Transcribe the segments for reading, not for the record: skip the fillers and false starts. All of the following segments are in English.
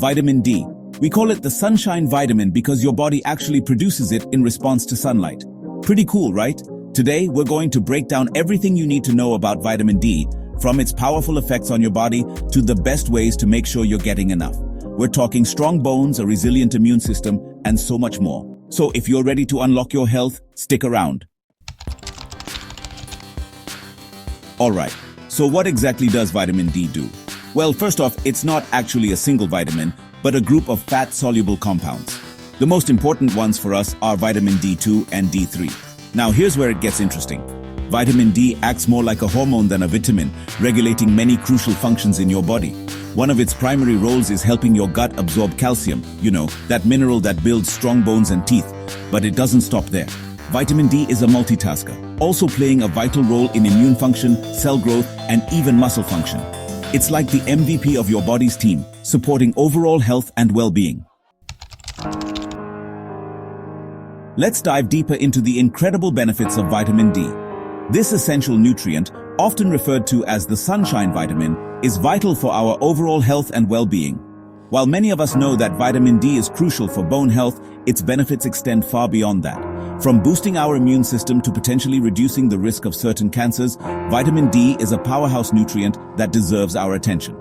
Vitamin D. We call it the sunshine vitamin because your body actually produces it in response to sunlight. Pretty cool, right? Today, we're going to break down everything you need to know about vitamin D, from its powerful effects on your body to the best ways to make sure you're getting enough. We're talking strong bones, a resilient immune system, and so much more. So if you're ready to unlock your health, stick around. Alright, so what exactly does vitamin D do? Well, first off, it's not actually a single vitamin, but a group of fat-soluble compounds. The most important ones for us are vitamin D2 and D3. Now here's where it gets interesting. Vitamin D acts more like a hormone than a vitamin, regulating many crucial functions in your body. One of its primary roles is helping your gut absorb calcium, that mineral that builds strong bones and teeth. But it doesn't stop there. Vitamin D is a multitasker, also playing a vital role in immune function, cell growth, and even muscle function. It's like the MVP of your body's team, supporting overall health and well-being. Let's dive deeper into the incredible benefits of vitamin D. This essential nutrient, often referred to as the sunshine vitamin, is vital for our overall health and well-being. While many of us know that vitamin D is crucial for bone health, its benefits extend far beyond that. From boosting our immune system to potentially reducing the risk of certain cancers, vitamin D is a powerhouse nutrient that deserves our attention.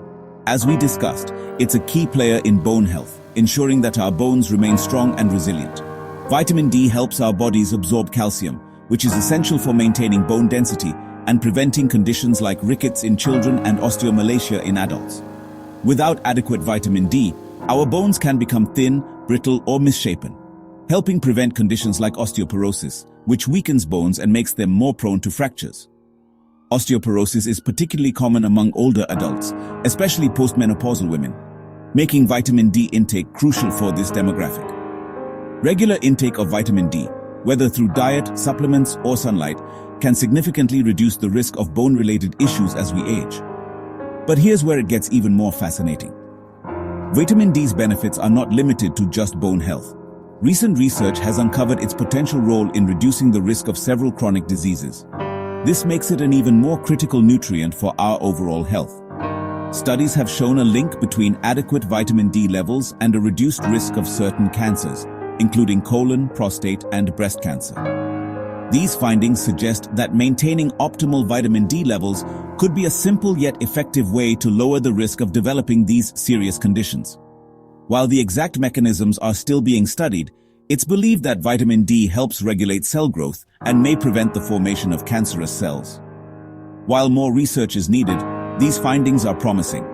As we discussed, it's a key player in bone health, ensuring that our bones remain strong and resilient. Vitamin D helps our bodies absorb calcium, which is essential for maintaining bone density and preventing conditions like rickets in children and osteomalacia in adults. Without adequate vitamin D, our bones can become thin, brittle, or misshapen, helping prevent conditions like osteoporosis, which weakens bones and makes them more prone to fractures. Osteoporosis is particularly common among older adults, especially postmenopausal women, making vitamin D intake crucial for this demographic. Regular intake of vitamin D, whether through diet, supplements, or sunlight, can significantly reduce the risk of bone-related issues as we age. But here's where it gets even more fascinating. Vitamin D's benefits are not limited to just bone health. Recent research has uncovered its potential role in reducing the risk of several chronic diseases. This makes it an even more critical nutrient for our overall health. Studies have shown a link between adequate vitamin D levels and a reduced risk of certain cancers, including colon, prostate, and breast cancer. These findings suggest that maintaining optimal vitamin D levels could be a simple yet effective way to lower the risk of developing these serious conditions. While the exact mechanisms are still being studied, it's believed that vitamin D helps regulate cell growth and may prevent the formation of cancerous cells. While more research is needed, these findings are promising.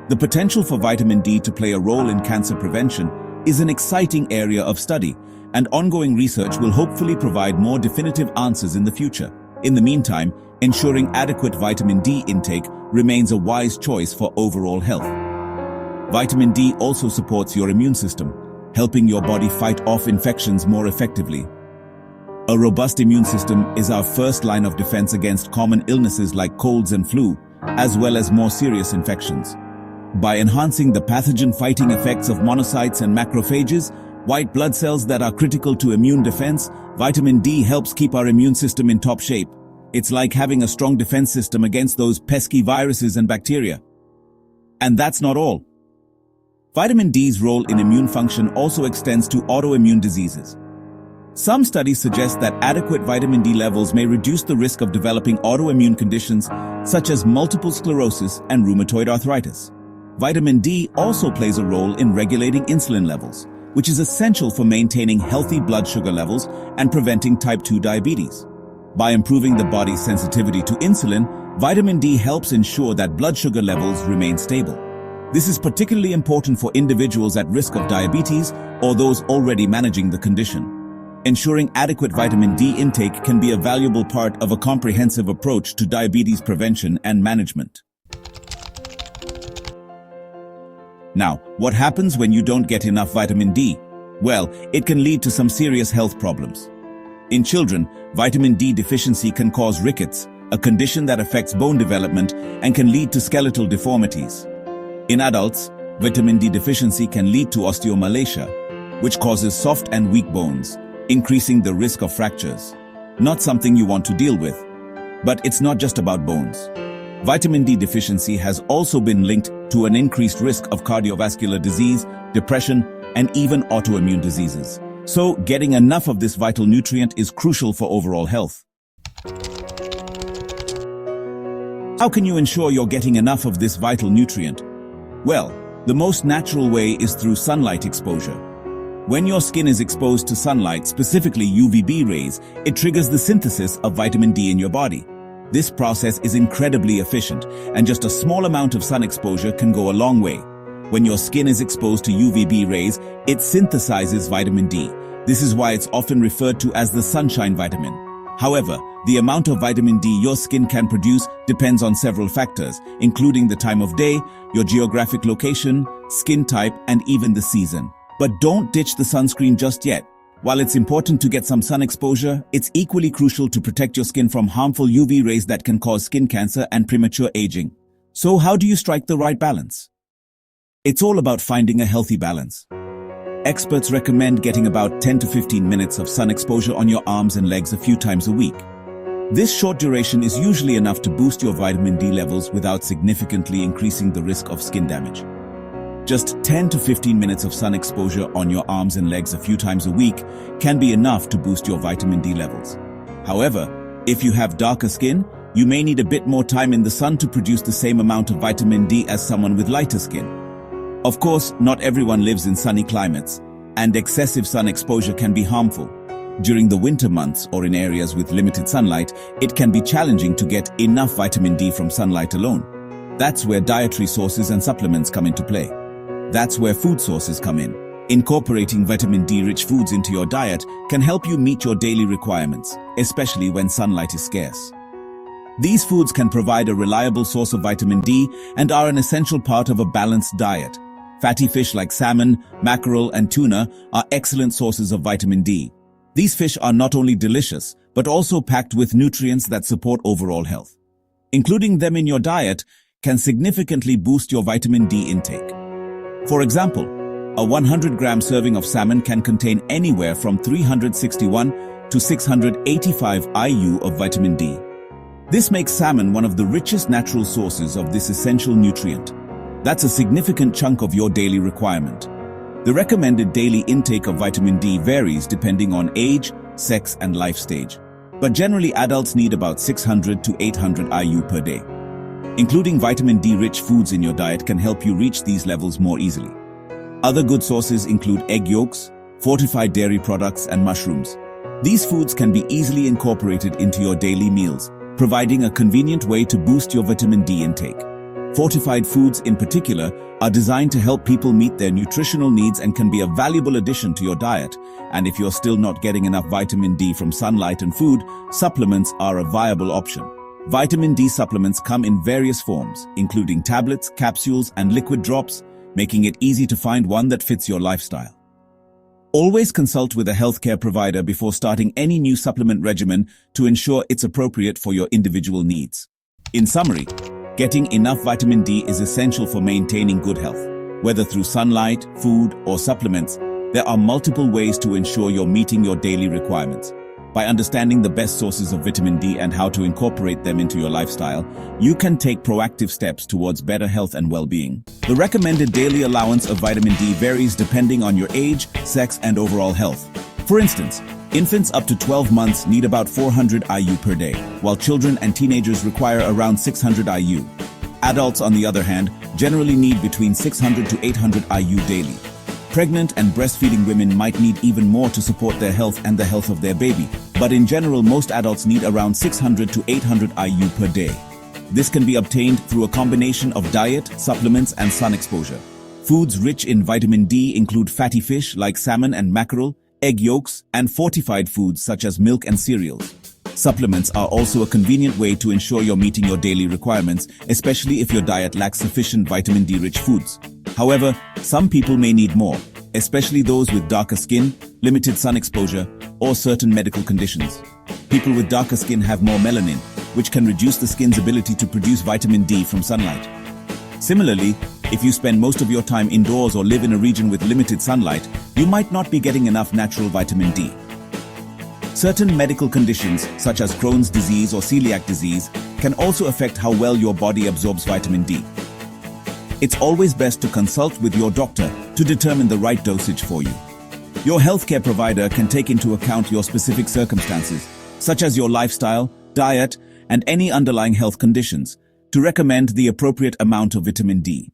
The potential for vitamin D to play a role in cancer prevention is an exciting area of study, and ongoing research will hopefully provide more definitive answers in the future. In the meantime, ensuring adequate vitamin D intake remains a wise choice for overall health. Vitamin D also supports your immune system, helping your body fight off infections more effectively. A robust immune system is our first line of defense against common illnesses like colds and flu, as well as more serious infections. By enhancing the pathogen-fighting effects of monocytes and macrophages, white blood cells that are critical to immune defense, vitamin D helps keep our immune system in top shape. It's like having a strong defense system against those pesky viruses and bacteria. And that's not all. Vitamin D's role in immune function also extends to autoimmune diseases. Some studies suggest that adequate vitamin D levels may reduce the risk of developing autoimmune conditions such as multiple sclerosis and rheumatoid arthritis. Vitamin D also plays a role in regulating insulin levels, which is essential for maintaining healthy blood sugar levels and preventing type 2 diabetes. By improving the body's sensitivity to insulin, vitamin D helps ensure that blood sugar levels remain stable. This is particularly important for individuals at risk of diabetes or those already managing the condition. Ensuring adequate vitamin D intake can be a valuable part of a comprehensive approach to diabetes prevention and management. Now, what happens when you don't get enough vitamin D? Well, it can lead to some serious health problems. In children, vitamin D deficiency can cause rickets, a condition that affects bone development and can lead to skeletal deformities. In adults, vitamin D deficiency can lead to osteomalacia, which causes soft and weak bones, increasing the risk of fractures. Not something you want to deal with. But it's not just about bones. Vitamin D deficiency has also been linked to an increased risk of cardiovascular disease, depression, and even autoimmune diseases. So, getting enough of this vital nutrient is crucial for overall health. How can you ensure you're getting enough of this vital nutrient? Well, the most natural way is through sunlight exposure. When your skin is exposed to sunlight, specifically UVB rays, it triggers the synthesis of vitamin D in your body. This process is incredibly efficient, and just a small amount of sun exposure can go a long way. When your skin is exposed to UVB rays, it synthesizes vitamin D. This is why it's often referred to as the sunshine vitamin. However, the amount of vitamin D your skin can produce depends on several factors, including the time of day, your geographic location, skin type, and even the season. But don't ditch the sunscreen just yet. While it's important to get some sun exposure, it's equally crucial to protect your skin from harmful UV rays that can cause skin cancer and premature aging. So how do you strike the right balance? It's all about finding a healthy balance. Experts recommend getting about 10 to 15 minutes of sun exposure on your arms and legs a few times a week. This short duration is usually enough to boost your vitamin D levels without significantly increasing the risk of skin damage. Just 10 to 15 minutes of sun exposure on your arms and legs a few times a week can be enough to boost your vitamin D levels. However, if you have darker skin, you may need a bit more time in the sun to produce the same amount of vitamin D as someone with lighter skin. Of course, not everyone lives in sunny climates, and excessive sun exposure can be harmful. During the winter months or in areas with limited sunlight, it can be challenging to get enough vitamin D from sunlight alone. That's where dietary sources and supplements come into play. That's where food sources come in. Incorporating vitamin D-rich foods into your diet can help you meet your daily requirements, especially when sunlight is scarce. These foods can provide a reliable source of vitamin D and are an essential part of a balanced diet. Fatty fish like salmon, mackerel, and tuna are excellent sources of vitamin D. These fish are not only delicious, but also packed with nutrients that support overall health. Including them in your diet can significantly boost your vitamin D intake. For example, a 100-gram serving of salmon can contain anywhere from 361 to 685 IU of vitamin D. This makes salmon one of the richest natural sources of this essential nutrient. That's a significant chunk of your daily requirement. The recommended daily intake of vitamin D varies depending on age, sex, and life stage. But generally, adults need about 600 to 800 IU per day. Including vitamin D-rich foods in your diet can help you reach these levels more easily. Other good sources include egg yolks, fortified dairy products, and mushrooms. These foods can be easily incorporated into your daily meals, providing a convenient way to boost your vitamin D intake. Fortified foods, in particular, are designed to help people meet their nutritional needs and can be a valuable addition to your diet. And if you're still not getting enough vitamin D from sunlight and food, supplements are a viable option. Vitamin D supplements come in various forms, including tablets, capsules, and liquid drops, making it easy to find one that fits your lifestyle. Always consult with a healthcare provider before starting any new supplement regimen to ensure it's appropriate for your individual needs. In summary, getting enough vitamin D is essential for maintaining good health. Whether through sunlight, food, or supplements, there are multiple ways to ensure you're meeting your daily requirements. By understanding the best sources of vitamin D and how to incorporate them into your lifestyle, you can take proactive steps towards better health and well-being. The recommended daily allowance of vitamin D varies depending on your age, sex, and overall health. For instance, infants up to 12 months need about 400 IU per day, while children and teenagers require around 600 IU. Adults, on the other hand, generally need between 600 to 800 IU daily. Pregnant and breastfeeding women might need even more to support their health and the health of their baby, but in general, most adults need around 600 to 800 IU per day. This can be obtained through a combination of diet, supplements, and sun exposure. Foods rich in vitamin D include fatty fish like salmon and mackerel, egg yolks, and fortified foods such as milk and cereals. Supplements are also a convenient way to ensure you're meeting your daily requirements, especially if your diet lacks sufficient vitamin D-rich foods. However, some people may need more, especially those with darker skin, limited sun exposure, or certain medical conditions. People with darker skin have more melanin, which can reduce the skin's ability to produce vitamin D from sunlight. Similarly, if you spend most of your time indoors or live in a region with limited sunlight, you might not be getting enough natural vitamin D. Certain medical conditions, such as Crohn's disease or celiac disease, can also affect how well your body absorbs vitamin D. It's always best to consult with your doctor to determine the right dosage for you. Your healthcare provider can take into account your specific circumstances, such as your lifestyle, diet, and any underlying health conditions, to recommend the appropriate amount of vitamin D.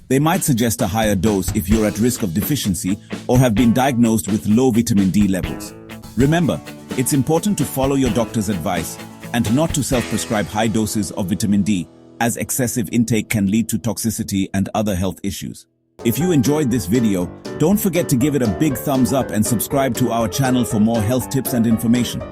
They might suggest a higher dose if you're at risk of deficiency or have been diagnosed with low vitamin D levels. Remember, it's important to follow your doctor's advice and not to self-prescribe high doses of vitamin D, as excessive intake can lead to toxicity and other health issues. If you enjoyed this video, don't forget to give it a big thumbs up and subscribe to our channel for more health tips and information.